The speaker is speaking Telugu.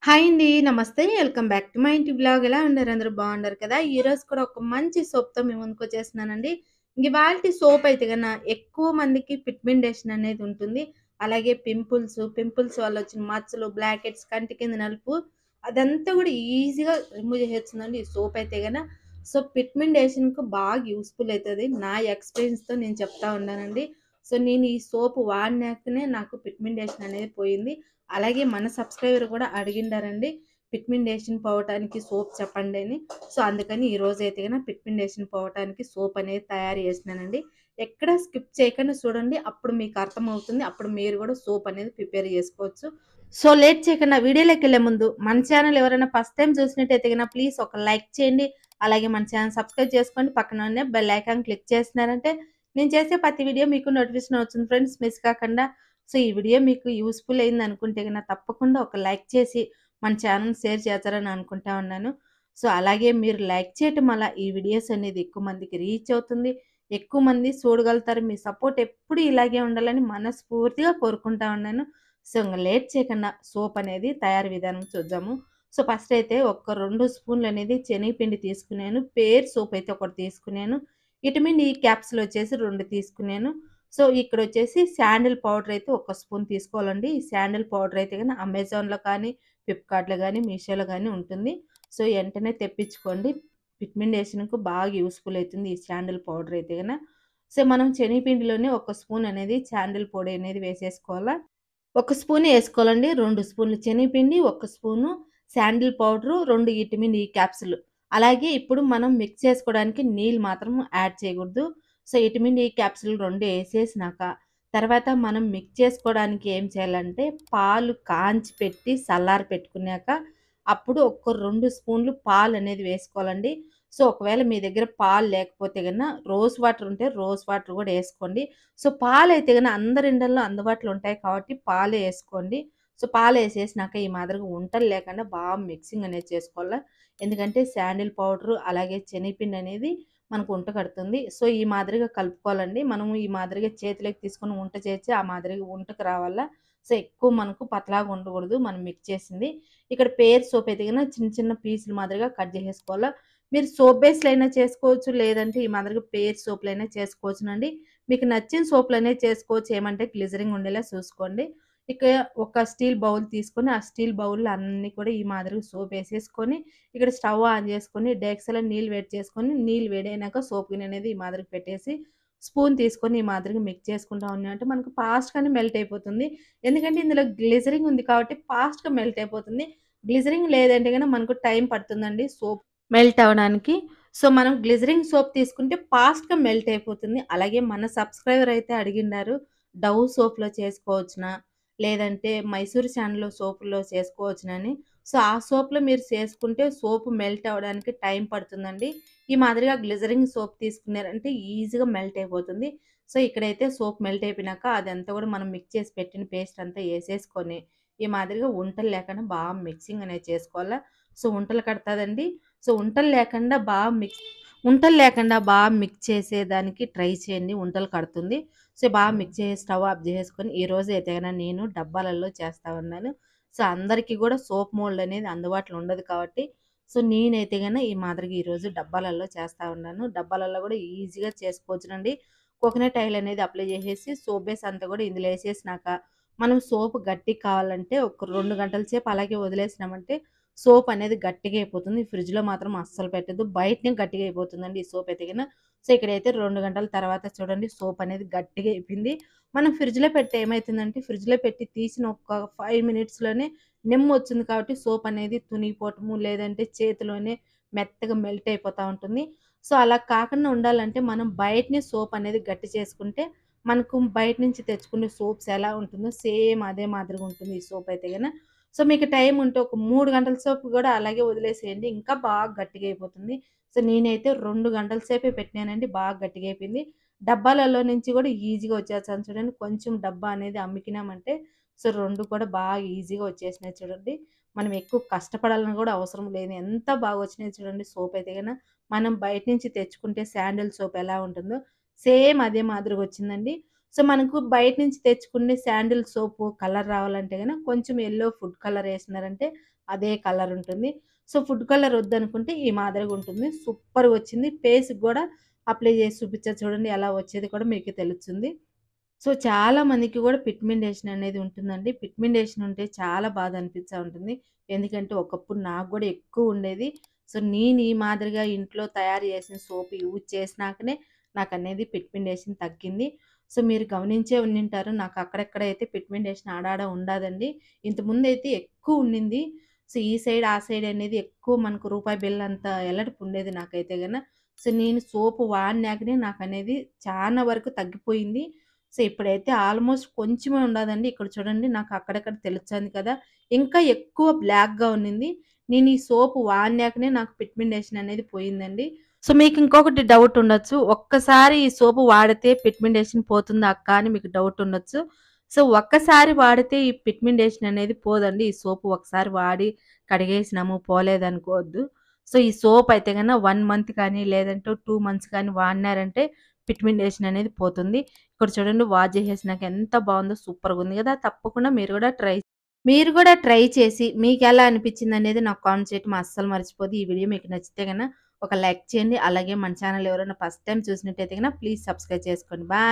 హాయ్ అండి. నమస్తే. వెల్కమ్ బ్యాక్ టు మై ఇంటి వ్లాగ్. ఎలా ఉన్నారు? అందరూ బాగున్నారు కదా! ఈరోజు కూడా ఒక మంచి సోప్‌తో మీ ముందుకొచ్చేస్తున్నానండి. ఇవాల్టి సోప్ అయితే ఎక్కువ మందికి పిగ్మెంటేషన్ అనేది ఉంటుంది. అలాగే పింపుల్స్ వల్ల వచ్చిన మచ్చలు, బ్లాక్ హెడ్స్, కంటి కింద నలుపు అదంతా కూడా ఈజీగా రిమూవ్ చేసేస్తుందండి ఈ సోప్ అయితే సో, పిగ్మెంటేషన్‌కు బాగా యూజ్‌ఫుల్ అయితది. నా ఎక్స్‌పీరియన్స్‌తో నేను చెప్తా ఉన్నానండి. సో, నేను ఈ సోప్ వాడినాకనే నాకు పిగ్మెంటేషన్ అనేది పోయింది. అలాగే మన సబ్స్క్రైబర్ కూడా అడిగిండారండి. పిగ్మెంటేషన్ పోవటానికి సోప్ చెప్పండి అని. సో, అందుకని ఈరోజైతే పిగ్మెంటేషన్ పోవటానికి సోప్ అనేది తయారు చేసినానండి. ఎక్కడ స్కిప్ చేయకుండా చూడండి. అప్పుడు మీకు అర్థమవుతుంది. అప్పుడు మీరు కూడా సోప్ అనేది ప్రిపేర్ చేసుకోవచ్చు. సో, లేట్ చేయకుండా వీడియోలోకెళ్ళే ముందు మన ఛానల్ ఎవరైనా ఫస్ట్ టైమ్ చూసినట్టయితే ప్లీజ్ ఒక లైక్ చేయండి. అలాగే మన ఛానల్ సబ్స్క్రైబ్ చేసుకోండి. పక్కన ఉన్న బెల్ ఐకాన్ క్లిక్ చేసినారంటే నేను చేసే ప్రతి వీడియో మీకు నోటిఫికేషన్ అవుతుంది ఫ్రెండ్స్. మిస్ కాకుండా. సో, ఈ వీడియో మీకు యూజ్‌ఫుల్ అయిందనుకుంటే తప్పకుండా ఒక లైక్ చేసి మన ఛానెల్‌ని షేర్ చేస్తారని అనుకుంటా ఉన్నాను. సో, అలాగే మీరు లైక్ చేయటం వల్ల ఈ వీడియోస్ అనేది ఎక్కువ మందికి రీచ్ అవుతుంది. ఎక్కువ మంది చూడగలుగుతారు. మీ సపోర్ట్ ఎప్పుడు ఇలాగే ఉండాలని మనస్ఫూర్తిగా కోరుకుంటా ఉన్నాను. సో, ఇంగ లేట్ చేయకుండా సోప్ అనేది తయారీ విధానం చూద్దాము. సో, ఫస్ట్ అయితే ఒక 2 స్పూన్లు అనేది శనగపిండి తీసుకున్నాను. పేర్ సోప్ అయితే ఒకటి తీసుకున్నాను. విటమిన్ ఈ క్యాప్సూల్ వచ్చేసి 2 తీసుకున్నాను. సో, ఇక్కడొచ్చేసి శాండిల్ పౌడర్ అయితే ఒక స్పూన్ తీసుకోవాలండి. ఈ శాండిల్ పౌడర్ అయితే అమెజాన్‌లో కానీ, ఫ్లిప్‌కార్ట్‌లో గానీ, మీషోలో గానీ ఉంటుంది. సో, ఎంటనే తెప్పించుకోండి. పిగ్మెంటేషన్‌కు బాగా యూజ్‌ఫుల్ అయితుంది ఈ శాండిల్ పౌడర్ అయితే సో, మనం శనగపిండిలోనే ఒక స్పూన్ అనేది శాండిల్ పొడి అనేది వేసేసుకోవాలా. ఒక స్పూనే ఏసుకోవాలండి. 2 స్పూన్లు శనగపిండి, ఒక spoon sandal powder, 2 vitamin E capsule. అలాగే ఇప్పుడు మనం మిక్స్ చేసుకోవడానికి నీళ్ళు మాత్రం యాడ్ చేయకూడదు. సో, విటమిన్ ఈ క్యాప్సూల్ 2 ఏసేసినాక, తర్వాత మనం మిక్స్ చేసుకోవడానికి ఏం చేయాలంటే, పాలు కాంచి పెట్టి చల్లారి పెట్టుకున్నాక, అప్పుడు ఒక 2 స్పూన్లు పాలనేది వేసుకోవాలండి. సో, ఒకవేళ మీ దగ్గర పాలు లేకపోతే రోజ్ వాటర్ ఉంటే రోజ్ వాటర్ కూడా ఏసుకోండి. సో, పాలైతే అందరి ఇండ్లల్లో అందుబాటులో ఉంటాయి కాబట్టి పాలే ఏసుకోండి. సో, పాలేసేసినాక ఈ మాదిరిగా ఉంటలు లేకుండా బాగా మిక్సింగ్ అనేది చేసుకోవాల. ఎందుకంటే శాండిల్ పౌడరు, అలాగే శనగపిండనేది మనకు ఉంట కడుతుంది. సో, ఈ మాదిరిగా కలుపుకోవాలండి. మనము ఈ మాదిరిగా చేతిలోకి తీసుకొని ఉంట చేసి ఆ మాదిరిగా ఉంటకు రావాల. సో, ఎక్కువ మనకు పతలాగా ఉండకూడదు మనం మిక్స్ చేసింది. ఇక్కడ పేర్ సోప్ అయితే చిన్న చిన్న పీసులు మాదిరిగా కట్ చేసేసుకోవాల. మీరు సోప్ బేస్‌లైనా చేసుకోవచ్చు. లేదంటే ఈ మాదిరిగా పేర్ సోప్‌లైనా చేసుకోవచ్చునండి. మీకు నచ్చిన సోపులనేవి చేసుకోవచ్చు. ఏమంటే గ్లిజరింగ్ ఉండేలా చూసుకోండి. ఇక ఒక స్టీల్ బౌల్ తీసుకొని, ఆ స్టీల్ బౌల్‌లో అన్నీ కూడా ఈ మాదిరిగా సోపేసేసుకొని, ఇక్కడ స్టవ్ ఆన్ చేసుకొని, డేక్సలో నీళ్ళు వేడి చేసుకొని, నీళ్ళు వేడైనాక సోప్ గిన్నె అనేది ఈ మాదిరిగా పెట్టేసి, స్పూన్ తీసుకొని ఈ మాదిరిగా మిక్స్ చేసుకుంటా ఉన్నామంటే మనకు ఫాస్ట్‌గానే మెల్ట్ అయిపోతుంది. ఎందుకంటే ఇందులో గ్లిజరింగ్ ఉంది కాబట్టి ఫాస్ట్‌గా మెల్ట్ అయిపోతుంది. గ్లిజరింగ్ లేదంటే మనకు టైం పడుతుందండి సోప్ మెల్ట్ అవ్వడానికి. సో, మనం గ్లిజరింగ్ సోప్ తీసుకుంటే ఫాస్ట్‌గా మెల్ట్ అయిపోతుంది. అలాగే మన సబ్స్క్రైబర్ అయితే అడిగిండారు. డవ్ సోప్‌లో చేసుకోవచ్చునా? లేదంటే మైసూర్ శాండల్ సోపులో చేసుకోవచ్చునని. సో, ఆ సోప్‌లో మీరు చేసుకుంటే సోప్ మెల్ట్ అవ్వడానికి టైం పడుతుందండి. ఈ మాదిరిగా గ్లిజరింగ్ సోప్ తీసుకున్నారంటే ఈజీగా మెల్ట్ అయిపోతుంది. సో, ఇక్కడైతే సోప్ మెల్ట్ అయిపోయినాక అదంతా కూడా మనం మిక్స్ చేసి పెట్టిన పేస్ట్ అంతా ఏసేసుకొని, ఈ మాదిరిగా ఉంటలు లేకుండా బాగా మిక్సింగ్ అనేది చేసుకోవాలా. సో, ఉంటలు కడతదండి. సో, ఉంటలు లేకుండా బాగా మిక్స్ చేసేదానికి ట్రై చేయండి. ఉంటలు కడుతుంది. సో, బాగా మిక్స్ చేసి స్టవ్ ఆఫ్ జేసేసుకొని ఈరోజైతే నేను డబ్బాలలో చేస్తా ఉన్నాను. సో, అందరికీ గూడా సోప్ మోల్డ్ అనేది అందుబాటులో ఉండదు కాబట్టి, సో, నేనైతే ఈ మాదిరిగా ఈరోజు డబ్బాలలో చేస్తా ఉన్నాను. డబ్బాలలో గూడా ఈజీగా చేసుకోవచ్చునండి. కోకోనట్ ఆయిల్ అనేది అప్లై జేసేసి సోప్ బేస్ అంతా గూడా ఇందులో ఏసేసినాక, మనం సోప్ గట్టిగా కావాలంటే ఒక 2 గంటల సేపు అలాగే వదిలేసినామంటే సోప్ అనేది గట్టిగా అయిపోతుంది. ఫ్రిడ్జ్‌లో మాత్రం అస్సలు పెట్టొద్దు. బయటనే గట్టిగా అయిపోతుందండి ఈ సోప్ అయితే సో, ఇక్కడైతే 2 గంటల తర్వాత చూడండి సోప్ అనేది గట్టిగా అయిపోయింది. మనం ఫ్రిడ్జ్‌లో పెడితే ఏమైతుందంటే ఫ్రిడ్జ్‌లో పెట్టి తీసిన ఒక 5 మినిట్స్‌లోనే నిమ్మొచ్చింది కాబట్టి సోప్ అనేది తునిగిపోవటము, లేదంటే చేతిలోనే మెత్తగా మెల్ట్ అయిపోతా ఉంటుంది. సో, అలా కాకుండా ఉండాలంటే మనం బయటనే సోప్ అనేది గట్టి చేసుకుంటే మనకు బయట నుంచి తెచ్చుకునే సోప్స్ ఎలా ఉంటుందో సేమ్ అదే మాదిరిగా ఉంటుంది ఈ సోప్ అయితే సో, మీకు టైం ఉంటే ఒక 3 గంటల సేపు గూడా అలాగే వదిలేసేయండి. ఇంకా బాగా గట్టిగా అయిపోతుంది. సో, నేనైతే 2 గంటల సేపే పెట్టినానండి. బాగా గట్టిగా అయిపోయింది. డబ్బాలలో నుంచి గూడా ఈజీగా వచ్చేస్తాను చూడండి. కొంచెం డబ్బా అనేది అమ్మికినామంటే సో, 2 కూడా బాగా ఈజీగా వచ్చేసినాయి చూడండి. మనం ఎక్కువ కష్టపడాలని గూడా అవసరం లేదు. ఎంత బాగా వచ్చినాయి చూడండి సోప్ అయితే మనం బయట నుంచి తెచ్చుకుంటే శాండిల్ సోప్ ఎలా ఉంటుందో సేమ్ అదే మాదిరిగా వచ్చిందండి. సో, మనకు బయట నుంచి తెచ్చుకునే శాండిల్ సోపు కలర్ రావాలంటే గనక కొంచెం యెల్లో ఫుడ్ కలర్ ఏసినారంటే అదే కలర్ ఉంటుంది. సో, ఫుడ్ కలర్ వద్దనుకుంటే ఈ మాదిరిగా ఉంటుంది. సూపర్‌గొచ్చింది. ఫేస్‌కి గూడా అప్లై చేసి చూపిచ్చా చూడండి ఎలా వచ్చేది కూడా మీకే తెలుస్తుంది. సో, చాలా మందికి గూడా పిగ్మెంటేషన్ అనేది ఉంటుందండి. పిగ్మెంటేషన్ ఉంటే చాలా బాధ అనిపిస్తా ఉంటుంది. ఎందుకంటే ఒకప్పుడు నాకు గూడా ఎక్కువుండేది. సో, నేను ఈ మాదిరిగా ఇంట్లో తయారు చేసిన సోప్ యూజ్ చేసినాకనే నాకనేది పిగ్మెంటేషన్ తగ్గింది. సో, మీరు గమనించే ఉండింటారు. నాకు అక్కడక్కడైతే పిగ్మెంటేషన్ ఆడాడ ఉండాదండి. ఇంతకుముందైతే ఎక్కువుండింది. సో, ఈ సైడ్, ఆ సైడ్ అనేది ఎక్కువ మనకు రూపాయి బిళ్ళంత ఎల్లడిపుండేది నాకైతే గన. సో, నేను సోపు వాడినాకనే నాకనేది చానా వరకు తగ్గిపోయింది. సో, ఇప్పుడైతే ఆల్‌మోస్ట్ కొంచెమే ఉండాదండి. ఇక్కడ చూడండి నాకు అక్కడక్కడ తెలుస్తుంది కదా! ఇంకా ఎక్కువ బ్లాక్‌గా ఉన్నింది. నేను ఈ సోప్ వాడినాకనే నాకు పిగ్మెంటేషన్ అనేది పోయిందండి. సో, మీకు ఇంకొకటి డౌట్ ఉండొచ్చు. ఒక్కసారి ఈ సోపు వాడితే పిగ్మెంటేషన్ పోతుందా అక్క అని మీకు డౌట్ ఉండొచ్చు. సో, ఒక్కసారి వాడితే ఈ పిగ్మెంటేషన్ అనేది పోదండి. ఈ సోపు ఒకసారి వాడి కడిగేసినాము పోలేదనుకోవద్దు. సో, ఈ సోప్ అయితే గన 1 మంత్ కానీ లేదంటే 2 మంత్స్ కానీ వాడినారంటే పిగ్మెంటేషన్ అనేది పోతుంది. ఇక్కడ చూడండి వాష్ చేసేసినాక ఎంత బావుందో సూపర్‌గుంది గదా! తప్పకుండా మీరు గూడా ట్రై చేసి మీకెలా అనిపించిందనేది నాకు కామెంట్ చేయటం అస్సలు మర్చిపోద్దు. ఈ వీడియో మీకు నచ్చితే గన ఒక లైక్ చేయండి. అలాగే మన ఛానల్ ఎవరైనా ఫస్ట్ టైమ్ చూసినట్టయితే గన ప్లీజ్ సబ్స్క్రైబ్ చేసుకోండి. బాయ్.